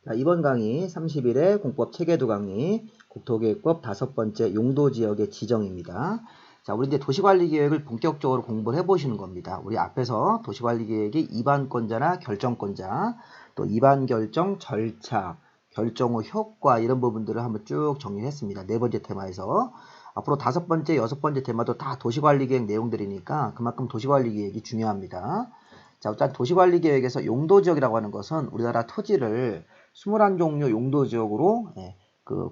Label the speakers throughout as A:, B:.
A: 자, 이번 강의 30일의 공법 체계도 강의 국토계획법 5번째 용도지역의 지정입니다. 자, 우리 이제 도시관리계획을 본격적으로 공부를 해보시는 겁니다. 우리 앞에서 도시관리계획의 입안권자나 결정권자, 또 입안결정 절차, 결정 후 효과 이런 부분들을 한번 쭉 정리했습니다. 4번째 테마에서. 앞으로 5번째, 6번째 테마도 다 도시관리계획 내용들이니까 그만큼 도시관리계획이 중요합니다. 자, 일단 도시관리계획에서 용도지역이라고 하는 것은 우리나라 토지를 21종류 용도지역으로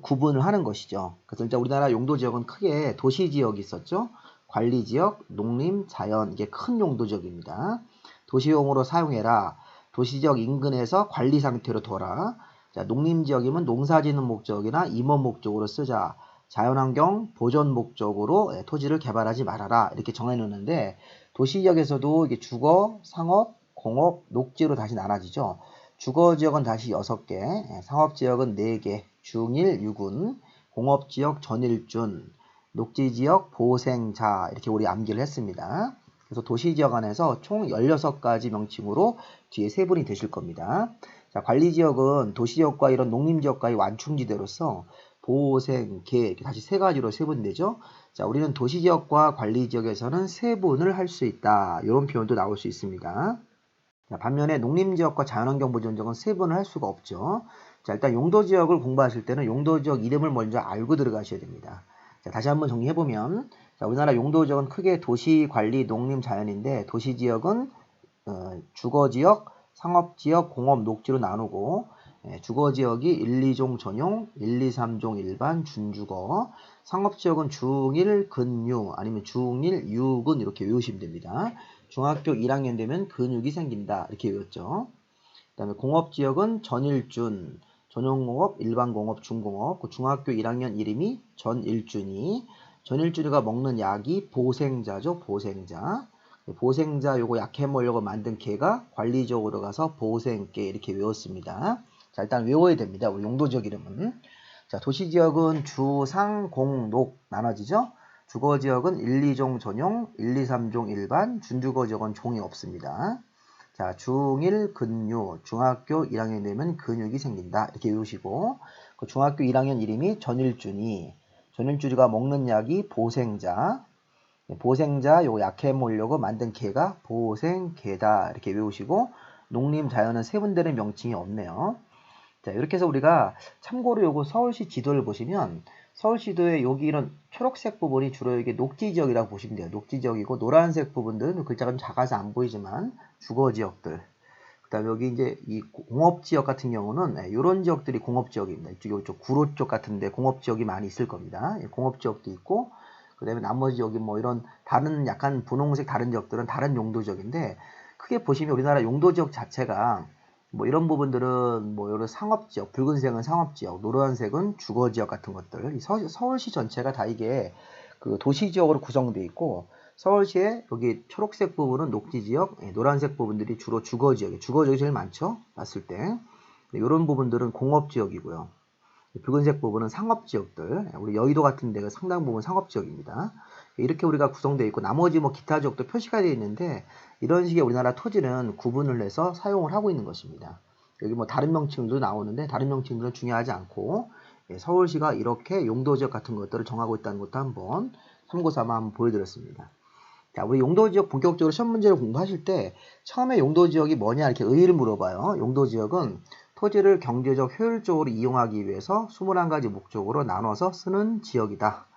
A: 구분을 하는 것이죠. 그래서 일단 우리나라 용도지역은 크게 도시지역이 있었죠. 관리지역, 농림, 자연 이게 큰 용도지역입니다. 도시용으로 사용해라. 도시지역 인근에서 관리 상태로 둬라. 자, 농림지역이면 농사짓는 목적이나 임원 목적으로 쓰자. 자연환경 보존 목적으로 토지를 개발하지 말아라. 이렇게 정해놓는데 도시지역에서도 이게 주거, 상업, 공업, 녹지로 다시 나눠지죠. 주거지역은 다시 6개, 상업지역은 4개, 중일, 유군, 공업지역, 전일준, 녹지지역, 보생자 이렇게 우리 암기를 했습니다. 그래서 도시지역 안에서 총 16가지 명칭으로 뒤에 세분이 되실 겁니다. 자, 관리지역은 도시지역과 이런 농림지역과의 완충지대로서 보생, 개 이렇게 다시 3가지로 세분되죠. 자, 우리는 도시지역과 관리지역에서는 세분을 할 수 있다. 이런 표현도 나올 수 있습니다. 자, 반면에 농림지역과 자연환경보존지역은 세분을 할 수가 없죠. 자, 일단 용도지역을 공부하실 때는 용도지역 이름을 먼저 알고 들어가셔야 됩니다. 자, 다시 한번 정리해보면 자, 우리나라 용도지역은 크게 도시, 관리, 농림, 자연인데 도시지역은 주거지역, 상업지역, 공업, 녹지로 나누고 주거지역이 1, 2종 전용, 1, 2, 3종 일반, 준주거, 상업지역은 중1, 근유, 아니면 중1, 유근 이렇게 외우시면 됩니다. 중학교 1학년 되면 근육이 생긴다 이렇게 외웠죠. 그 다음에 공업지역은 전일준, 전용공업, 일반공업, 중공업, 그 중학교 1학년 이름이 전일준이, 전일준이가 먹는 약이 보생자죠. 보생자. 보생자 요거 약 해먹으려고 만든 개가 관리적으로 가서 보생개 이렇게 외웠습니다. 자, 일단 외워야 됩니다. 우리 용도지역 이름은. 자, 도시지역은 주, 상, 공, 녹 나눠지죠. 주거지역은 1, 2종 전용, 1, 2, 3종 일반, 준주거지역은 종이 없습니다. 자, 중1 근유, 중학교 1학년 되면 근육이 생긴다. 이렇게 외우시고, 그 중학교 1학년 이름이 전일준이, 전일준이가 먹는 약이 보생자, 보생자 요 약해 먹으려고 만든 개가 보생개다. 이렇게 외우시고, 농림, 자연은 세분되는 명칭이 없네요. 자, 이렇게 해서 우리가 참고로 요거 서울시 지도를 보시면 서울시도의 여기 이런 초록색 부분이 주로 이게 녹지지역이라고 보시면 돼요. 녹지지역이고 노란색 부분들은 글자가 좀 작아서 안 보이지만 주거지역들. 그 다음에 여기 이제 이 공업지역 같은 경우는 이런 지역들이 공업지역입니다. 이쪽 구로 쪽 같은데 공업지역이 많이 있을 겁니다. 공업지역도 있고 그 다음에 나머지 여기 뭐 이런 다른 약간 분홍색 다른 지역들은 다른 용도지역인데 크게 보시면 우리나라 용도지역 자체가 뭐 이런 부분들은 뭐 이런 상업지역, 붉은색은 상업지역, 노란색은 주거지역 같은 것들. 서울시 전체가 다 이게 그 도시지역으로 구성되어 있고 서울시의 여기 초록색 부분은 녹지지역, 노란색 부분들이 주로 주거지역이에요. 주거지역이 제일 많죠. 봤을 때. 이런 부분들은 공업지역이고요. 붉은색 부분은 상업지역들. 우리 여의도 같은 데가 상당 부분 상업지역입니다. 이렇게 우리가 구성되어 있고 나머지 뭐 기타 지역도 표시가 되어 있는데 이런 식의 우리나라 토지는 구분을 해서 사용을 하고 있는 것입니다. 여기 뭐 다른 명칭도 나오는데 다른 명칭들은 중요하지 않고 서울시가 이렇게 용도지역 같은 것들을 정하고 있다는 것도 한번 참고삼아 한번 보여드렸습니다. 자, 우리 용도지역 본격적으로 시험 문제를 공부하실 때 처음에 용도지역이 뭐냐 이렇게 의의를 물어봐요. 용도지역은 토지를 경제적 효율적으로 이용하기 위해서 21가지 목적으로 나눠서 쓰는 지역이다.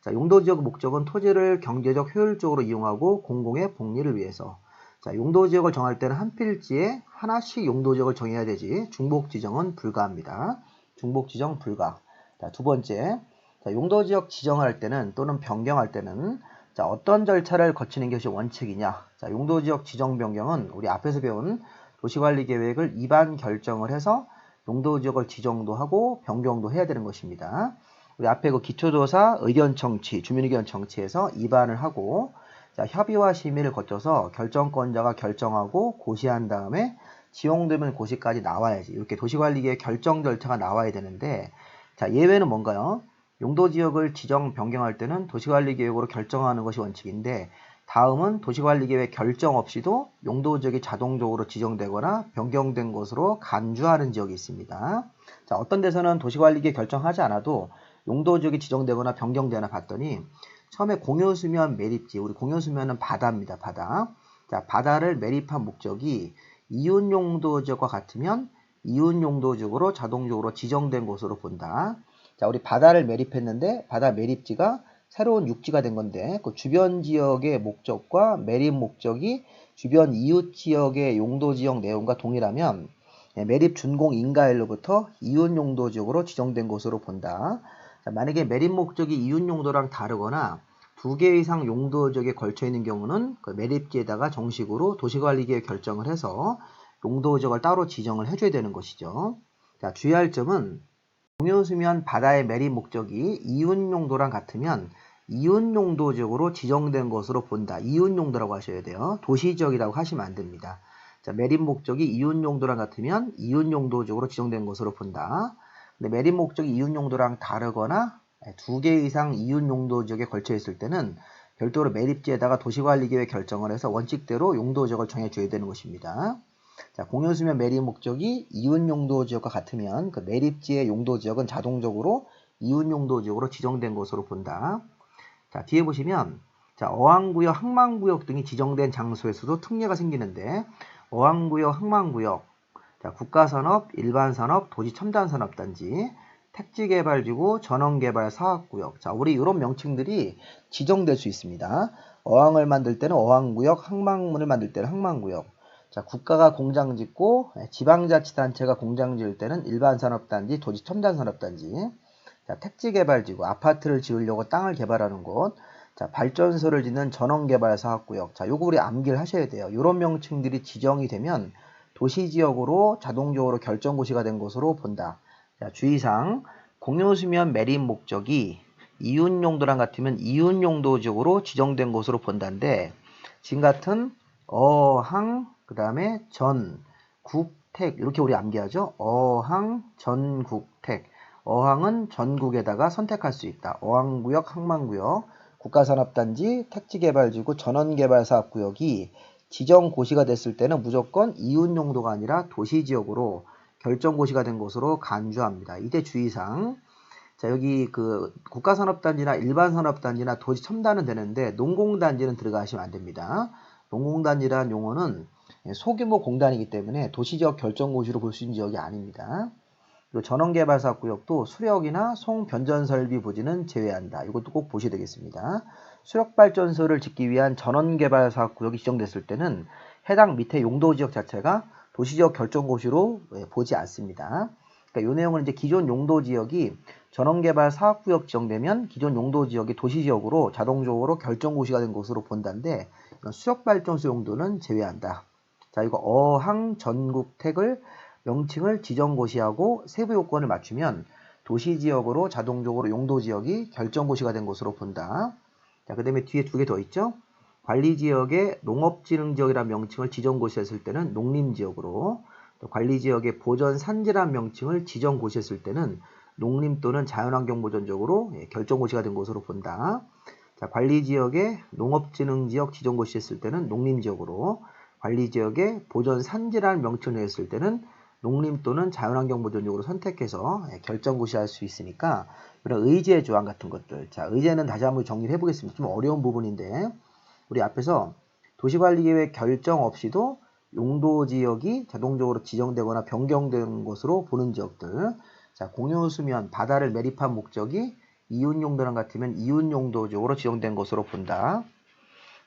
A: 자, 용도지역 목적은 토지를 경제적 효율적으로 이용하고 공공의 복리를 위해서. 자, 용도지역을 정할 때는 한 필지에 하나씩 용도지역을 정해야 되지 중복지정은 불가합니다. 중복지정 불가. 자, 두 번째, 자, 용도지역 지정할 때는 또는 변경할 때는 자, 어떤 절차를 거치는 것이 원칙이냐. 자, 용도지역 지정 변경은 우리 앞에서 배운 도시관리계획을 입안 결정을 해서 용도지역을 지정도 하고 변경도 해야 되는 것입니다. 우리 앞에 그 기초조사 의견청취, 주민의견청취에서 입안을 하고 자, 협의와 심의를 거쳐서 결정권자가 결정하고 고시한 다음에 지용되면 고시까지 나와야지. 이렇게 도시관리계획 결정 절차가 나와야 되는데 자, 예외는 뭔가요? 용도지역을 지정 변경할 때는 도시관리계획으로 결정하는 것이 원칙인데 다음은 도시관리계획 결정 없이도 용도지역이 자동적으로 지정되거나 변경된 것으로 간주하는 지역이 있습니다. 자, 어떤 데서는 도시관리계획 결정하지 않아도 용도지역이 지정되거나 변경되나 봤더니 처음에 공유수면 매립지, 우리 공유수면은 바다입니다. 바다. 자, 바다를 매립한 목적이 이웃용도지역과 같으면 이웃용도지역으로 자동적으로 지정된 곳으로 본다. 자, 우리 바다를 매립했는데 바다 매립지가 새로운 육지가 된 건데 그 주변 지역의 목적과 매립 목적이 주변 이웃 지역의 용도 지역 내용과 동일하면 매립 준공 인가일로부터 이웃 용도 지역으로 지정된 것으로 본다. 자, 만약에 매립 목적이 이웃 용도랑 다르거나 2개 이상 용도 지역에 걸쳐 있는 경우는 그 매립지에다가 정식으로 도시관리계획 결정을 해서 용도 지역을 따로 지정을 해줘야 되는 것이죠. 자, 주의할 점은 공유수면 바다의 매립 목적이 이웃 용도랑 같으면 이웃 용도 지역으로 지정된 것으로 본다. 이웃 용도라고 하셔야 돼요. 도시 지역이라고 하시면 안 됩니다. 자, 매립 목적이 이웃 용도랑 같으면 이웃 용도 지역으로 지정된 것으로 본다. 근데 매립 목적이 이웃 용도랑 다르거나 2개 이상 이웃 용도 지역에 걸쳐 있을 때는 별도로 매립지에다가 도시관리계획 결정을 해서 원칙대로 용도 지역을 정해줘야 되는 것입니다. 자, 공유수면 매립 목적이 이웃 용도 지역과 같으면 그 매립지의 용도 지역은 자동적으로 이웃 용도 지역으로 지정된 것으로 본다. 자, 뒤에 보시면 자, 어항구역, 항만구역 등이 지정된 장소에서도 특례가 생기는데 어항구역, 항만구역, 자, 국가산업, 일반산업, 도시첨단산업단지, 택지개발지구, 전원개발사업구역. 자, 우리 이런 명칭들이 지정될 수 있습니다. 어항을 만들 때는 어항구역, 항만을 만들 때는 항만구역. 자, 국가가 공장 짓고 지방자치단체가 공장 지을 때는 일반산업단지, 도시첨단산업단지. 자, 택지개발지구, 아파트를 지으려고 땅을 개발하는 곳. 자, 발전소를 짓는 전원개발사업구역. 자, 요거 우리 암기를 하셔야 돼요. 이런 명칭들이 지정이 되면 도시지역으로 자동적으로 결정고시가 된 것으로 본다. 자, 주의사항, 공유수면 매립 목적이 이웃용도랑 같으면 이웃용도지역으로 지정된 것으로 본다인데 지금 같은 어항, 그 다음에 전, 국, 택 이렇게 우리 암기하죠. 어항, 전, 국, 택. 어항은 전국에다가 선택할 수 있다. 어항구역, 항만구역, 국가산업단지, 택지개발지구, 전원개발사업구역이 지정고시가 됐을 때는 무조건 이웃용도가 아니라 도시지역으로 결정고시가 된 것으로 간주합니다. 이때 주의사항. 자, 여기 그 국가산업단지나 일반산업단지나 도시첨단은 되는데 농공단지는 들어가시면 안 됩니다. 농공단지라는 용어는 소규모 공단이기 때문에 도시지역 결정고시로 볼 수 있는 지역이 아닙니다. 그리고 전원개발사업구역도 수력이나 송변전설비 부지는 제외한다. 이것도 꼭 보셔야 되겠습니다. 수력발전소를 짓기 위한 전원개발사업구역이 지정됐을 때는 해당 밑에 용도지역 자체가 도시지역 결정고시로 보지 않습니다. 그러니까 이 내용은 이제 기존 용도지역이 전원개발사업구역 지정되면 기존 용도지역이 도시지역으로 자동적으로 결정고시가 된 것으로 본다는데 수력발전소 용도는 제외한다. 자, 이거 어항, 전국, 택을 명칭을 지정고시하고 세부 요건을 맞추면 도시지역으로 자동적으로 용도지역이 결정고시가 된 것으로 본다. 자, 그 다음에 뒤에 2개 더 있죠. 관리지역의 농업진흥지역이라는 명칭을 지정고시했을 때는 농림지역으로, 또 관리지역의 보전산지라는 명칭을 지정고시했을 때는 농림 또는 자연환경보전지역으로 결정고시가 된 것으로 본다. 자, 관리지역의 농업진흥지역 지정고시했을 때는 농림지역으로, 관리지역의 보전산지라는 명칭을 내었을 때는 농림 또는 자연환경보전지역으로 선택해서 결정고시할 수 있으니까 이런 의제 조항 같은 것들. 자, 의제는 다시 한번 정리를 해보겠습니다. 좀 어려운 부분인데 우리 앞에서 도시관리계획 결정 없이도 용도지역이 자동적으로 지정되거나 변경된 것으로 보는 지역들. 자, 공유수면 바다를 매립한 목적이 이웃용도랑 같으면 이웃용도지역으로 지정된 것으로 본다.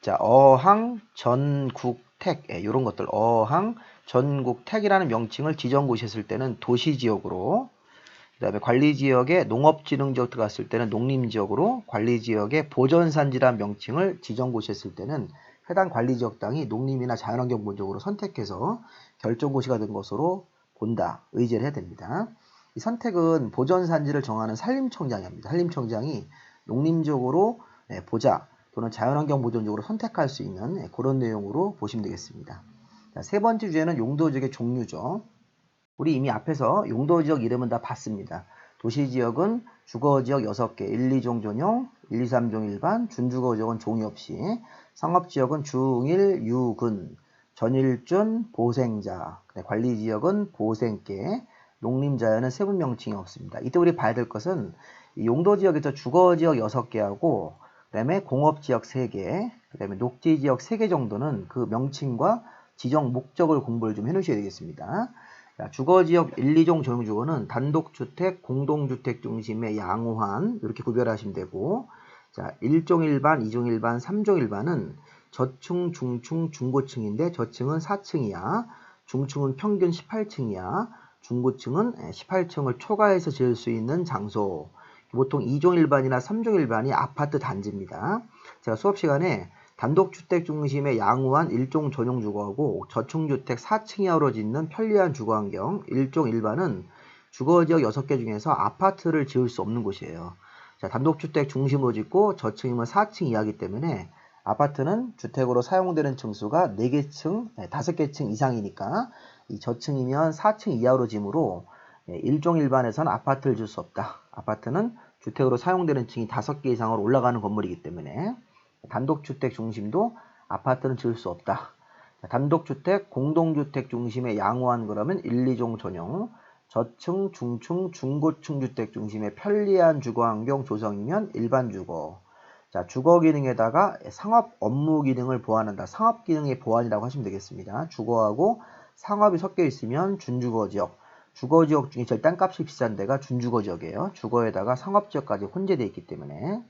A: 자, 어항, 전국, 택 이런 것들 어항, 전국, 택이라는 명칭을 지정고시했을 때는 도시지역으로, 그 다음에 관리지역에 농업진흥지역 들어갔을 때는 농림지역으로, 관리지역에 보전산지라는 명칭을 지정고시했을 때는 해당 관리지역 땅이 농림이나 자연환경보전지역으로 선택해서 결정고시가 된 것으로 본다. 의제를 해야 됩니다. 이 선택은 보전산지를 정하는 산림청장이 합니다. 산림청장이 농림지역으로 보자 또는 자연환경보전지역으로 선택할 수 있는 그런 내용으로 보시면 되겠습니다. 자, 세 번째 주제는 용도지역의 종류죠. 우리 이미 앞에서 용도지역 이름은 다 봤습니다. 도시지역은 주거지역 6개, 1, 2종 전용, 1, 2, 3종 일반, 준주거지역은 종이 없이. 상업지역은 중일, 유근, 전일준, 보생자, 관리지역은 보생계, 농림자연은 세분 명칭이 없습니다. 이때 우리 봐야 될 것은 이 용도지역에서 주거지역 6개하고 그 다음에 공업지역 3개, 그 다음에 녹지지역 3개 정도는 그 명칭과 지정 목적을 공부를 좀 해놓으셔야 되겠습니다. 자, 주거지역 1, 2종 전용주거는 단독주택, 공동주택 중심의 양호한 이렇게 구별하시면 되고, 자, 1종 일반, 2종 일반, 3종 일반은 저층, 중층, 중고층인데 저층은 4층이야. 중층은 평균 18층이야. 중고층은 18층을 초과해서 지을 수 있는 장소. 보통 2종 일반이나 3종 일반이 아파트 단지입니다. 제가 수업 시간에 단독주택 중심의 양호한 1종 전용 주거하고 저층주택 4층 이하로 짓는 편리한 주거환경 1종 일반은 주거지역 6개 중에서 아파트를 지을 수 없는 곳이에요. 자, 단독주택 중심으로 짓고 저층이면 4층 이하이기 때문에 아파트는 주택으로 사용되는 층수가 4개 층, 5개 층 이상이니까 이 저층이면 4층 이하로 지으므로 1종 일반에서는 아파트를 지을 수 없다. 아파트는 주택으로 사용되는 층이 5개 이상으로 올라가는 건물이기 때문에 단독주택 중심도 아파트는 지을 수 없다. 단독주택, 공동주택 중심의 양호한 그러면 1, 2종 전용, 저층, 중층, 중고층 주택 중심의 편리한 주거환경 조성이면 일반 주거. 자, 주거 기능에다가 상업 업무 기능을 보완한다. 상업 기능의 보완이라고 하시면 되겠습니다. 주거하고 상업이 섞여 있으면 준주거지역. 주거지역 중에 제일 땅값이 비싼 데가 준주거지역이에요. 주거에다가 상업지역까지 혼재되어 있기 때문에.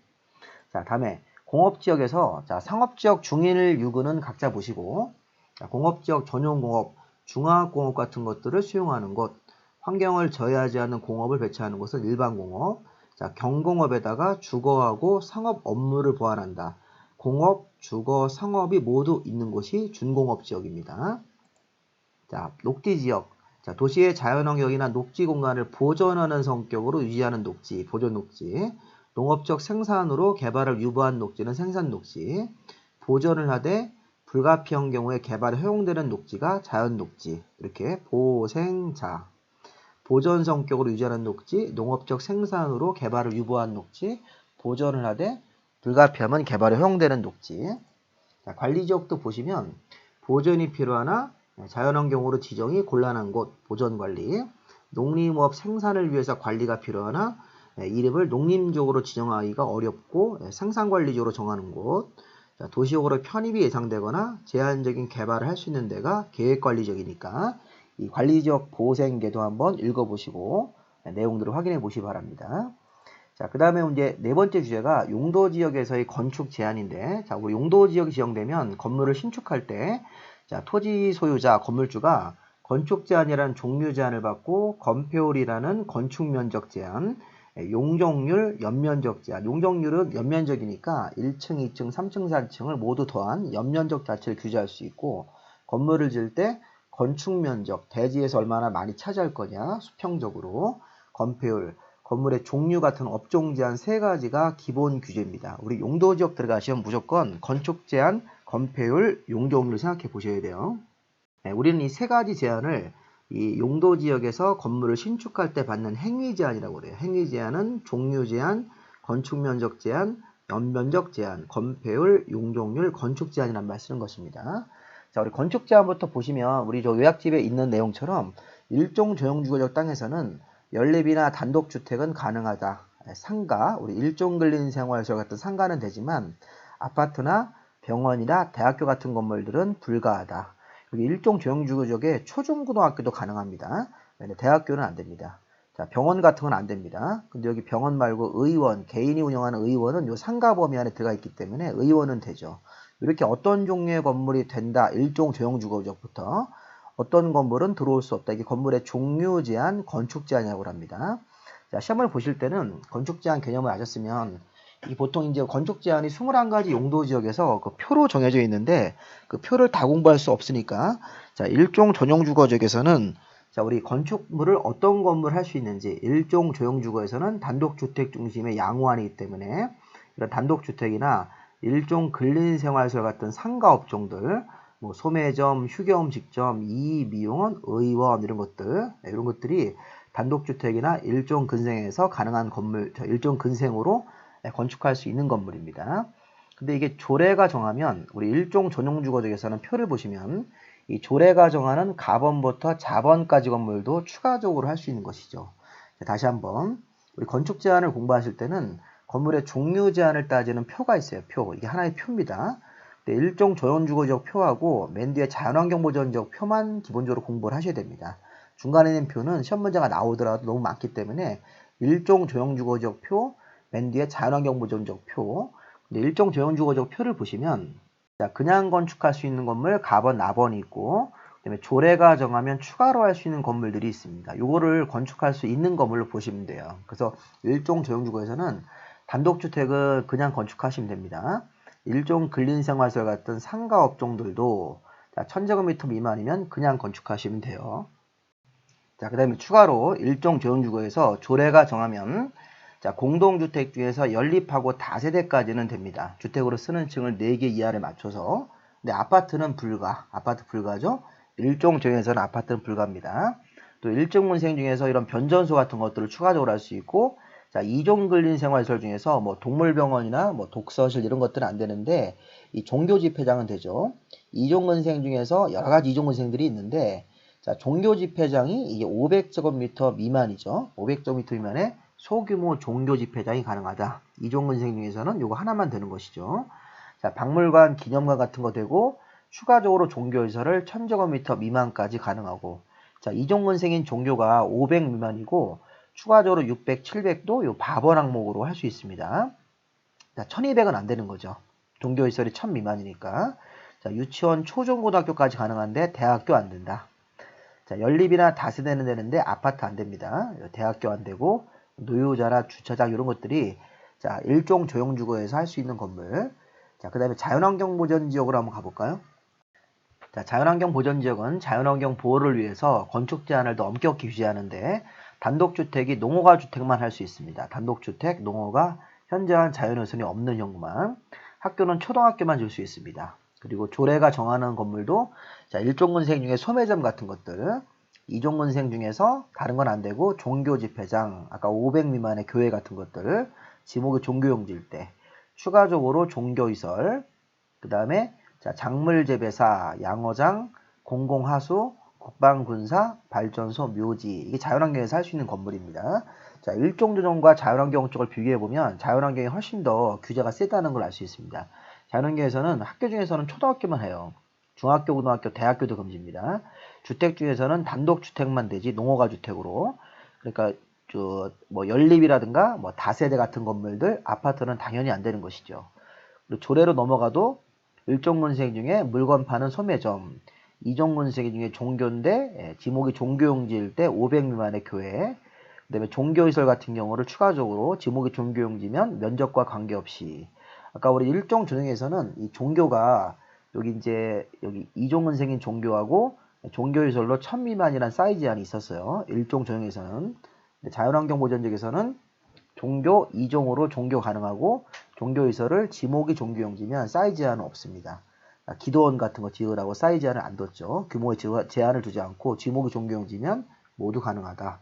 A: 자, 다음에 공업지역에서 자, 상업지역 중일, 유근은 각자 보시고, 자, 공업지역 전용공업, 중화공업 같은 것들을 수용하는 곳, 환경을 저해하지 않는 공업을 배치하는 곳은 일반공업. 자, 경공업에다가 주거하고 상업 업무를 보완한다. 공업, 주거, 상업이 모두 있는 곳이 준공업지역입니다. 자, 녹지지역. 자, 도시의 자연환경이나 녹지 공간을 보존하는 성격으로 유지하는 녹지, 보존녹지. 농업적 생산으로 개발을 유보한 녹지는 생산녹지. 보존을 하되 불가피한 경우에 개발에 허용되는 녹지가 자연녹지. 이렇게 보생자. 보존 성격으로 유지하는 녹지, 농업적 생산으로 개발을 유보한 녹지, 보존을 하되 불가피하면 개발에 허용되는 녹지. 자, 관리지역도 보시면 보존이 필요하나 자연환경으로 지정이 곤란한 곳, 보존관리. 농림업 생산을 위해서 관리가 필요하나 이름을 농림지역으로 지정하기가 어렵고 생산관리지역으로 정하는 곳. 자, 도시적으로 편입이 예상되거나 제한적인 개발을 할 수 있는 데가 계획관리지역이니까 이 관리지역 보생계도 한번 읽어보시고 내용들을 확인해 보시기 바랍니다. 자, 그 다음에 이제 네 번째 주제가 용도지역에서의 건축 제한인데, 자, 우리 용도지역이 지정되면 건물을 신축할 때, 자, 토지 소유자, 건물주가 건축 제한이라는 종류 제한을 받고 건폐율이라는 건축 면적 제한, 용적률, 연면적 제한. 용적률은 연면적이니까 1층, 2층, 3층, 4층을 모두 더한 연면적 자체를 규제할 수 있고, 건물을 지을 때 건축 면적, 대지에서 얼마나 많이 차지할 거냐, 수평적으로, 건폐율, 건물의 종류 같은 업종 제한 3가지가 기본 규제입니다. 우리 용도지역 들어가시면 무조건 건축 제한, 건폐율, 용적률을 생각해 보셔야 돼요. 네, 우리는 이 3가지 제한을 이 용도지역에서 건물을 신축할 때 받는 행위 제한이라고 그래요. 행위 제한은 종류 제한, 건축 면적 제한, 연면적 제한, 건폐율, 용적률, 건축 제한이라는 말 쓰는 것입니다. 자, 우리 건축 제한부터 보시면 우리 저 요약집에 있는 내용처럼 일종 조형주거적 땅에서는 연립이나 단독주택은 가능하다. 상가, 우리 일종 근린생활시설 같은 상가는 되지만 아파트나 병원이나 대학교 같은 건물들은 불가하다. 여기 일종 조형주거적에 초중고등학교도 가능합니다. 대학교는 안 됩니다. 자, 병원 같은 건 안 됩니다. 근데 여기 병원 말고 의원, 개인이 운영하는 의원은 요 상가 범위 안에 들어가 있기 때문에 의원은 되죠. 이렇게 어떤 종류의 건물이 된다. 일종 조형주거적부터 어떤 건물은 들어올 수 없다. 이게 건물의 종류 제한, 건축 제한이라고 합니다. 자, 시험을 보실 때는 건축 제한 개념을 아셨으면 이 보통 이제 건축 제한이 21가지 용도 지역에서 그 표로 정해져 있는데 그 표를 다 공부할 수 없으니까 자, 일종 전용 주거지역에서는 자, 우리 건축물을 어떤 건물을 할 수 있는지 일종 조형 주거에서는 단독주택 중심의 양호한이기 때문에 이런 단독주택이나 일종 근린생활시설 같은 상가 업종들 뭐 소매점, 휴게음식점, 이미용원, 의원 이런 것들이 단독주택이나 일종 근생에서 가능한 건물, 일종 근생으로 건축할 수 있는 건물입니다. 근데 이게 조례가 정하면 우리 일종 전용주거지역에서는 표를 보시면 이 조례가 정하는 가번부터 자번까지 건물도 추가적으로 할 수 있는 것이죠. 자, 다시 한번 우리 건축 제한을 공부하실 때는 건물의 종류 제한을 따지는 표가 있어요. 표. 이게 하나의 표입니다. 근데 일종 전용주거지역 표하고 맨 뒤에 자연환경보전지역 표만 기본적으로 공부를 하셔야 됩니다. 중간에 있는 표는 시험 문제가 나오더라도 너무 많기 때문에 일종 조형주거지역 표, 맨 뒤에 자연환경보전지역 표. 근데 일종 조형주거지역 표를 보시면 자, 그냥 건축할 수 있는 건물 가번, 나번이 있고 그다음에 조례가 정하면 추가로 할 수 있는 건물들이 있습니다. 요거를 건축할 수 있는 건물로 보시면 돼요. 그래서 일종 조형주거에서는 단독주택을 그냥 건축하시면 됩니다. 일종 근린생활시설 같은 상가업종들도 1000제곱미터 미만이면 그냥 건축하시면 돼요. 자, 그 다음에 추가로 일종 조형주거에서 조례가 정하면 자, 공동주택 중에서 연립하고 다세대까지는 됩니다. 주택으로 쓰는 층을 4개 이하를 맞춰서. 근데 아파트는 불가. 아파트 불가죠. 일종 조형에서는 아파트는 불가입니다. 또 일종 문생 중에서 이런 변전소 같은 것들을 추가적으로 할 수 있고 자, 이종 근린 생활시설 중에서 뭐 동물병원이나 뭐 독서실 이런 것들은 안 되는데 이 종교집회장은 되죠. 이종 근생 중에서 여러 가지 이종 근생들이 있는데 자, 종교집회장이 이게 500제곱미터 미만이죠. 500제곱미터 미만의 소규모 종교집회장이 가능하다. 이종 근생 중에서는 요거 하나만 되는 것이죠. 자, 박물관, 기념관 같은 거 되고 추가적으로 종교시설을 1000제곱미터 미만까지 가능하고 자, 이종 근생인 종교가 500 미만이고 추가적으로 600, 700도 요 바번 항목으로 할 수 있습니다. 자, 1200은 안 되는 거죠. 종교시설이 1000 미만이니까. 자, 유치원, 초중고등학교까지 가능한데 대학교 안 된다. 자, 연립이나 다세대는 되는데 아파트 안 됩니다. 대학교 안 되고 노유자나 주차장 이런 것들이 자, 일종 조형주거에서 할 수 있는 건물. 자, 그 다음에 자연환경 보전지역으로 한번 가볼까요? 자, 자연환경 보전지역은 자연환경 보호를 위해서 건축 제한을 더 엄격히 규제하는데 단독주택이 농어가 주택만 할 수 있습니다. 단독주택, 농어가 현저한 자연훼손이 없는 경우만. 학교는 초등학교만 줄 수 있습니다. 그리고 조례가 정하는 건물도 자, 일종근생 중에 소매점 같은 것들, 이종근생 중에서 다른 건 안 되고 종교집회장, 아까 500 미만의 교회 같은 것들, 지목이 종교용지일 때, 추가적으로 종교시설, 그 다음에 자, 작물재배사, 양어장, 공공하수, 국방군사, 발전소, 묘지 이게 자연환경에서 할 수 있는 건물입니다. 자, 일종조정과 자연환경 쪽을 비교해보면 자연환경이 훨씬 더 규제가 세다는 걸 알 수 있습니다. 자연환경에서는 학교 중에서는 초등학교만 해요. 중학교, 고등학교, 대학교도 금지입니다. 주택 중에서는 단독주택만 되지 농어가 주택으로. 그러니까 뭐 연립이라든가 뭐 다세대 같은 건물들, 아파트는 당연히 안 되는 것이죠. 그리고 조례로 넘어가도 일종문생 중에 물건 파는 소매점, 이종문생 중에 종교인데 지목이 종교용지일 때 500 미만의 교회, 그 다음에 종교시설 같은 경우를 추가적으로 지목이 종교용지면 면적과 관계없이 아까 우리 일종 조정에서는 이 종교가 여기 이종문생인 종교하고 종교시설로 1000 미만이란 사이즈 제한이 있었어요. 일종 조정에서는. 자연환경 보전지역에서는 종교 2종으로 종교 가능하고 종교시설을 지목이 종교용지면 사이즈 제한은 없습니다. 기도원 같은 거 지으라고 사이즈 제한을 안 뒀죠. 규모의 제한을 두지 않고 지목이 종교용지면 모두 가능하다.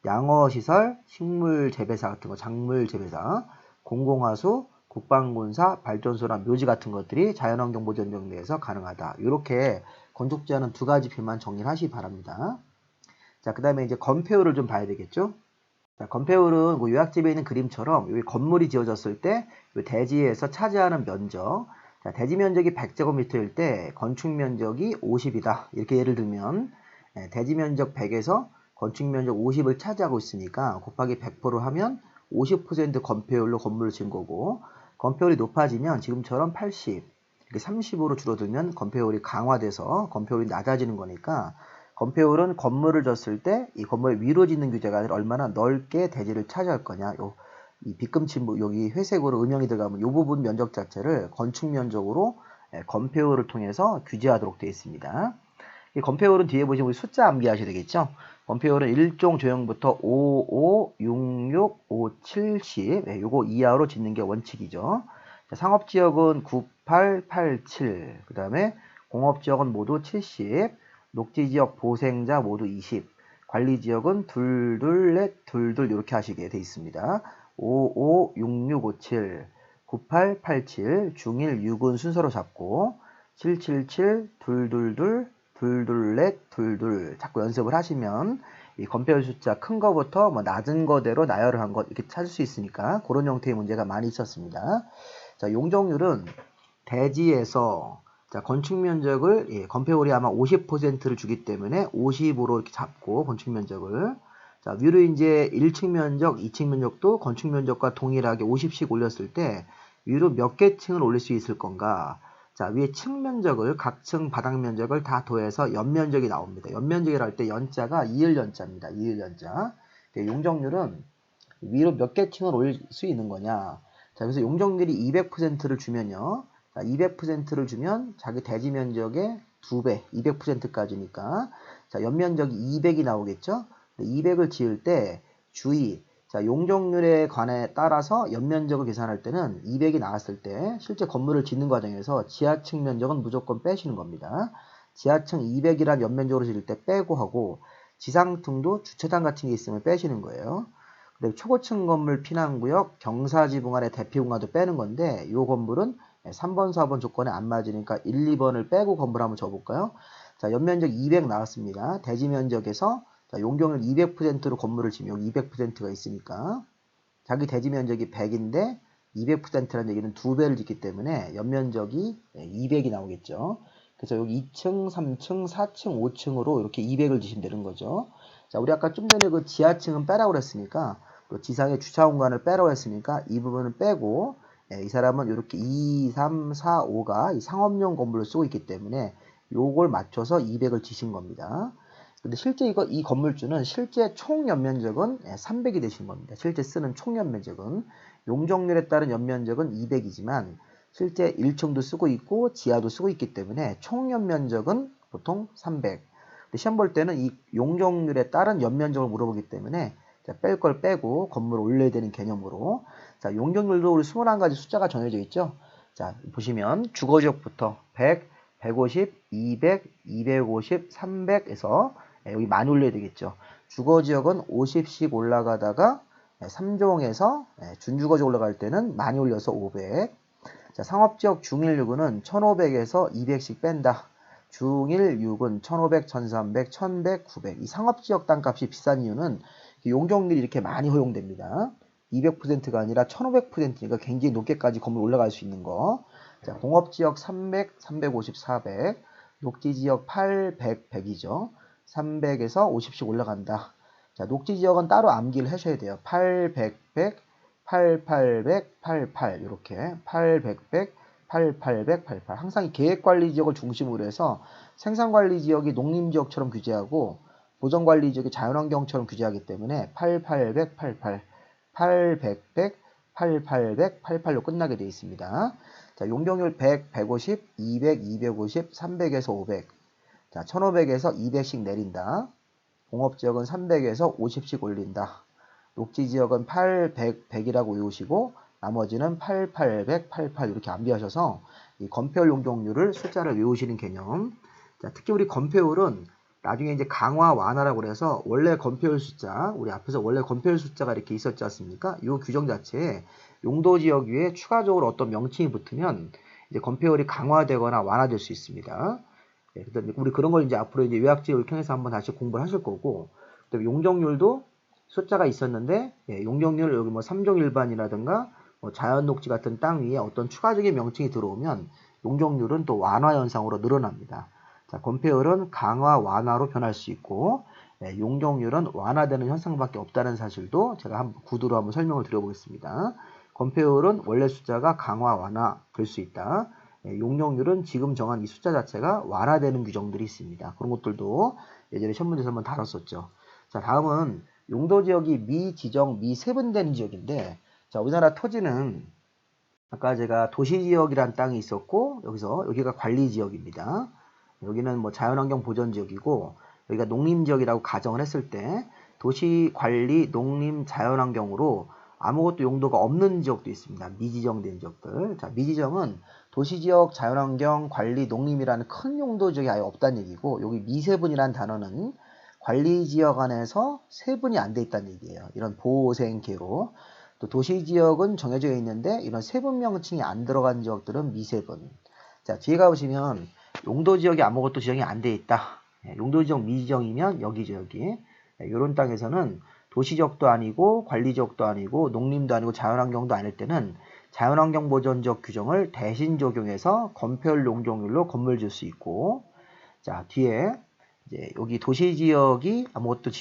A: 양어시설, 식물재배사 같은 거, 작물재배사, 공공하수, 국방군사, 발전소나 묘지 같은 것들이 자연환경보전지역 내에서 가능하다. 이렇게 건축 제한은 2가지 표만 정리를 하시기 바랍니다. 자, 그 다음에 이제 건폐율을 좀 봐야 되겠죠. 자, 건폐율은 뭐 요약집에 있는 그림처럼 여기 건물이 지어졌을 때 대지에서 차지하는 면적, 자, 대지 면적이 100제곱미터일 때 건축 면적이 50이다. 이렇게 예를 들면 대지 면적 100에서 건축 면적 50을 차지하고 있으니까 곱하기 100%를 하면 50% 건폐율로 건물을 지은 거고 건폐율이 높아지면 지금처럼 80, 이렇게 30으로 줄어들면 건폐율이 강화돼서 건폐율이 낮아지는 거니까 건폐율은 건물을 졌을 때 이 건물 위로 짓는 규제가 아니라 얼마나 넓게 대지를 차지할 거냐. 이 빗금치 여기 회색으로 음영이 들어가면 이 부분 면적 자체를 건축 면적으로 건폐율을 통해서 규제하도록 되어 있습니다. 이 건폐율은 뒤에 보시면 우리 숫자 암기하셔야 되겠죠. 건폐율은 일종 조형부터 5, 5, 6, 6, 5, 7, 10 요거 이하로 짓는 게 원칙이죠. 자, 상업지역은 9, 8, 8, 7 그 다음에 공업지역은 모두 70 녹지지역 보생자 모두 20 관리지역은 2, 2, 넷, 2, 2 이렇게 하시게 돼 있습니다. 5, 5, 6, 6, 5, 7 9887, 중1, 6은 순서로 잡고 777, 222, 224, 22 자꾸 연습을 하시면 이 건폐율 숫자 큰 거부터 뭐 낮은 거대로 나열을 한 것 이렇게 찾을 수 있으니까 그런 형태의 문제가 많이 있었습니다. 자, 용적률은 대지에서 자, 건축 면적을 건폐율이 아마 50%를 주기 때문에 50으로 이렇게 잡고 건축 면적을 자, 위로 이제 1층 면적, 2층 면적도 건축 면적과 동일하게 50씩 올렸을 때 위로 몇 개 층을 올릴 수 있을 건가? 자, 위에 층 면적을 각 층 바닥 면적을 다 더해서 연면적이 나옵니다. 연면적이라 할 때 연자가 이을 연자입니다. 이을 연자. 용적률은 위로 몇 개 층을 올릴 수 있는 거냐? 자, 그래서 용적률이 200%를 주면요. 자, 200%를 주면 자기 대지 면적의 2배, 200%까지니까 자, 연면적이 200이 나오겠죠? 200을 지을 때 주의, 자, 용적률에 관해 따라서 연면적을 계산할 때는 200이 나왔을 때 실제 건물을 짓는 과정에서 지하층 면적은 무조건 빼시는 겁니다. 지하층 200이란 연면적으로 지을 때 빼고 하고 지상층도 주차장 같은 게 있으면 빼시는 거예요. 그리고 초고층 건물 피난구역, 경사지붕 아래 대피공간도 빼는 건데 이 건물은 3번, 4번 조건에 안 맞으니까 1, 2번을 빼고 건물 한번 줘볼까요? 자, 연면적 200 나왔습니다. 대지 면적에서 자, 용적률 200%로 건물을 지면 여기 200%가 있으니까 자기 대지 면적이 100인데 200%라는 얘기는 2배를 짓기 때문에 연면적이 200이 나오겠죠. 그래서 여기 2층, 3층, 4층, 5층으로 이렇게 200을 지시면 되는 거죠. 자, 우리 아까 좀 전에 그 지하층은 빼라고 그랬으니까 또 지상의 주차 공간을 빼라고 했으니까 이 부분을 빼고 이 사람은 이렇게 2, 3, 4, 5가 이 상업용 건물을 쓰고 있기 때문에 요걸 맞춰서 200을 지신 겁니다. 근데 실제 이 건물주는 실제 총 연면적은 300이 되신 겁니다. 실제 쓰는 총 연면적은 용적률에 따른 연면적은 200이지만 실제 1층도 쓰고 있고 지하도 쓰고 있기 때문에 총 연면적은 보통 300. 시험 볼 때는 이 용적률에 따른 연면적을 물어보기 때문에 뺄 걸 빼고 건물을 올려야 되는 개념으로 자, 용적률도 우리 21가지 숫자가 정해져 있죠. 자, 보시면 주거지역부터 100, 150, 200, 250, 300에서 여기 많이 올려야 되겠죠. 주거지역은 50씩 올라가다가 3종에서 준주거지역 올라갈 때는 많이 올려서 500. 자, 상업지역 중1, 6은 1500에서 200씩 뺀다. 중1, 6은 1500, 1300, 1100, 900. 이 상업지역 땅값이 비싼 이유는 용적률이 이렇게 많이 허용됩니다. 200%가 아니라 1500%니까 굉장히 높게까지 건물 올라갈 수 있는 거. 자, 공업지역 300, 350, 400. 녹지지역 800, 100이죠. 300에서 50씩 올라간다. 자, 녹지지역은 따로 암기를 하셔야 돼요. 800, 100, 8800, 88 이렇게 800, 100, 8800, 88 항상 이 계획관리지역을 중심으로 해서 생산관리지역이 농림지역처럼 규제하고 보전관리지역이 자연환경처럼 규제하기 때문에 8800, 88 800, 100, 8800, 88로 끝나게 되어 있습니다. 자, 용적률 100, 150, 200, 250, 300에서 500 자, 1500에서 200씩 내린다. 공업지역은 300에서 50씩 올린다. 녹지지역은 8, 100, 100이라고 외우시고 나머지는 8, 800, 88 이렇게 암기하셔서 이 건폐율 용적률을 숫자를 외우시는 개념. 자, 특히 우리 건폐율은 나중에 이제 강화 완화라고 그래서 원래 건폐율 숫자, 우리 앞에서 원래 건폐율 숫자가 이렇게 있었지 않습니까? 이 규정 자체에 용도지역 위에 추가적으로 어떤 명칭이 붙으면 이제 건폐율이 강화되거나 완화될 수 있습니다. 네, 우리 그런 걸 이제 앞으로 이제 요약지를 통해서 한번 다시 공부를 하실 거고, 그다음에 용적률도 숫자가 있었는데, 용적률 여기 뭐 3종 일반이라든가 뭐 자연녹지 같은 땅 위에 어떤 추가적인 명칭이 들어오면 용적률은 또 완화 현상으로 늘어납니다. 자, 건폐율은 강화, 완화로 변할 수 있고, 용적률은 완화되는 현상밖에 없다는 사실도 제가 한번 구두로 한번 설명을 드려보겠습니다. 건폐율은 원래 숫자가 강화, 완화 될 수 있다. 용적률은 지금 정한 이 숫자 자체가 완화되는 규정들이 있습니다. 그런 것들도 예전에 시험 문제에서 한번 다뤘었죠. 자, 다음은 용도지역이 미지정, 미세분되는 지역인데, 자, 우리나라 토지는 아까 제가 도시지역이란 땅이 있었고, 여기가 관리지역입니다. 여기는 뭐 자연환경 보전지역이고, 여기가 농림지역이라고 가정을 했을 때, 도시 관리, 농림, 자연환경으로 아무것도 용도가 없는 지역도 있습니다. 미지정된 지역들. 자, 미지정은 도시지역, 자연환경, 관리, 농림이라는 큰 용도 지역이 아예 없다는 얘기고, 여기 미세분이라는 단어는 관리지역 안에서 세분이 안 돼 있다는 얘기예요. 이런 보호생계로. 또 도시지역은 정해져 있는데 이런 세분 명칭이 안 들어간 지역들은 미세분. 자, 뒤에 가보시면 용도지역이 아무것도 지정이 안 돼 있다. 용도지역 미지정이면 여기죠, 여기. 이런 땅에서는 도시지역도 아니고 관리지역도 아니고 농림도 아니고 자연환경도 아닐 때는 자연환경보전지역 규정을 대신 적용해서 건폐율 용적률로 건물 질 수 있고, 자, 뒤에 이제 여기 도시지역이 아무것도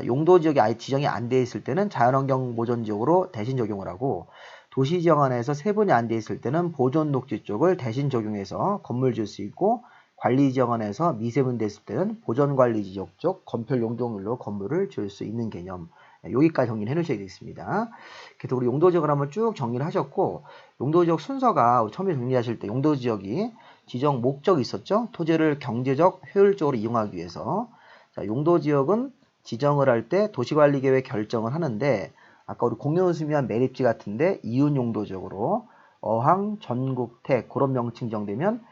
A: 용도지역이 아예 지정이 안 돼 있을 때는 자연환경보전지역으로 대신 적용을 하고, 도시지역 안에서 세분이 안 돼 있을 때는 보존녹지 쪽을 대신 적용해서 건물 질 수 있고, 관리지역 안에서 미세분 됐을 때는 보전관리지역 쪽 건폐율 용적률로 건물을 지을 수 있는 개념. 여기까지 정리를 해 놓으셔야 되겠습니다. 그래서 우리 용도지역을 한번 쭉 정리를 하셨고, 용도지역 순서가 처음에 정리하실 때 용도지역이 지정 목적이 있었죠. 토지를 경제적 효율적으로 이용하기 위해서. 자, 용도지역은 지정을 할 때 도시관리계획 결정을 하는데, 아까 우리 공용수미한 매립지 같은데 이윤용도지역으로 어항, 전국택 그런 명칭 정되면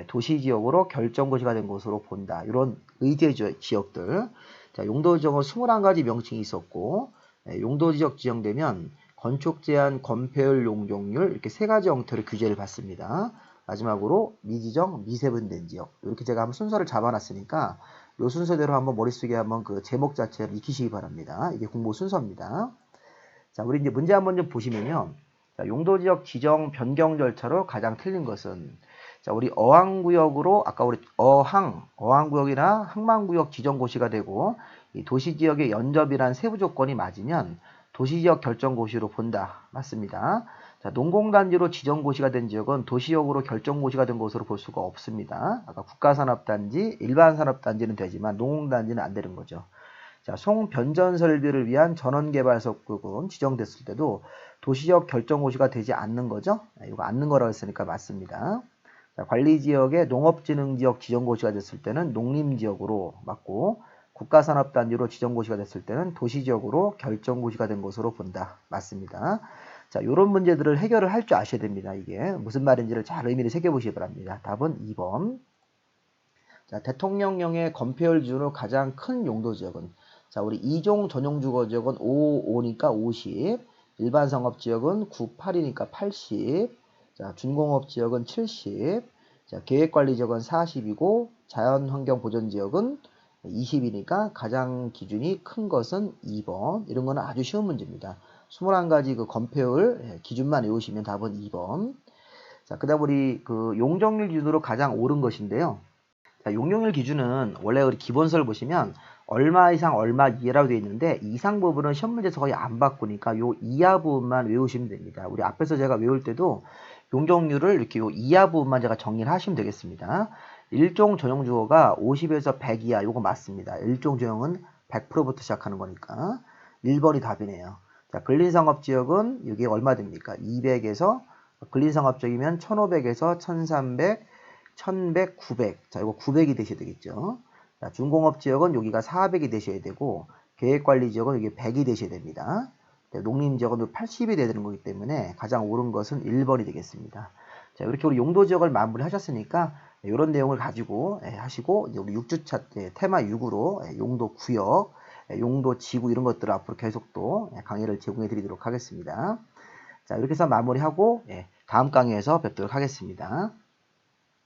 A: 도시지역으로 결정고시가 된 곳으로 본다. 이런 의제 지역들. 자, 용도지역은 21가지 명칭이 있었고, 용도지역 지정되면 건축제한, 건폐율, 용적률 이렇게 세 가지 형태로 규제를 받습니다. 마지막으로 미지정, 미세분된 지역. 이렇게 제가 한번 순서를 잡아놨으니까 이 순서대로 한번 머릿속에 한번 그 제목 자체를 익히시기 바랍니다. 이게 공부 순서입니다. 자, 우리 이제 문제 한번 좀 보시면요. 자, 용도지역 지정 변경 절차로 가장 틀린 것은, 자, 우리 어항구역으로 아까 우리 어항구역이나 항만구역 지정고시가 되고 이 도시지역의 연접이란 세부 조건이 맞으면 도시지역 결정고시로 본다. 맞습니다. 자, 농공단지로 지정고시가 된 지역은 도시역으로 결정고시가 된 것으로 볼 수가 없습니다. 아까 국가산업단지, 일반산업단지는 되지만 농공단지는 안 되는 거죠. 자, 송변전설비를 위한 전원개발석국은 지정됐을 때도 도시적 결정고시가 되지 않는 거죠. 이거 않는 거라고 했으니까 맞습니다. 자, 관리지역의 농업진흥지역 지정고시가 됐을 때는 농림지역으로 맞고, 국가산업단지로 지정고시가 됐을 때는 도시지역으로 결정고시가 된 것으로 본다. 맞습니다. 자, 이런 문제들을 해결을 할 줄 아셔야 됩니다. 이게 무슨 말인지를 잘 의미를 새겨보시기 바랍니다. 답은 2번. 자, 대통령령의 건폐율 기준으로 가장 큰 용도지역은, 자, 우리 2종 전용주거지역은 5니까 50, 일반 상업지역은 9, 8이니까 80, 자, 준공업지역은 70, 자, 계획관리지역은 40이고, 자연환경보전지역은 20이니까 가장 기준이 큰 것은 2번. 이런 거는 아주 쉬운 문제입니다. 21가지 그 건폐율 기준만 외우시면 답은 2번. 자, 그 다음 우리 그 용적률 기준으로 가장 옳은 것인데요. 자, 용적률 기준은 원래 우리 기본서를 보시면 얼마 이상 얼마 이하라고 되어 있는데, 이상 부분은 시험 문제에서 거의 안 바꾸니까 요 이하 부분만 외우시면 됩니다. 우리 앞에서 제가 외울 때도 용적률을 이렇게 요 이하 부분만 제가 정리를 하시면 되겠습니다. 일종 전용주거가 50에서 100 이하, 요거 맞습니다. 일종 전용은 100%부터 시작하는 거니까 1번이 답이네요. 자, 근린상업지역은 이게 얼마 됩니까? 200에서, 근린상업지역이면 1500에서 1300, 1100, 900. 자, 이거 900이 되셔야 되겠죠. 자, 준공업지역은 여기가 400이 되셔야 되고, 계획관리지역은 여기 100이 되셔야 됩니다. 농림지역은 80이 돼야 되는 거기 때문에 가장 옳은 것은 1번이 되겠습니다. 자, 이렇게 우리 용도지역을 마무리 하셨으니까 이런 내용을 가지고 하시고, 이제 우리 6주차 테마 6으로 용도구역, 용도지구 이런 것들을 앞으로 계속 또 강의를 제공해 드리도록 하겠습니다. 자, 이렇게 해서 마무리하고 다음 강의에서 뵙도록 하겠습니다.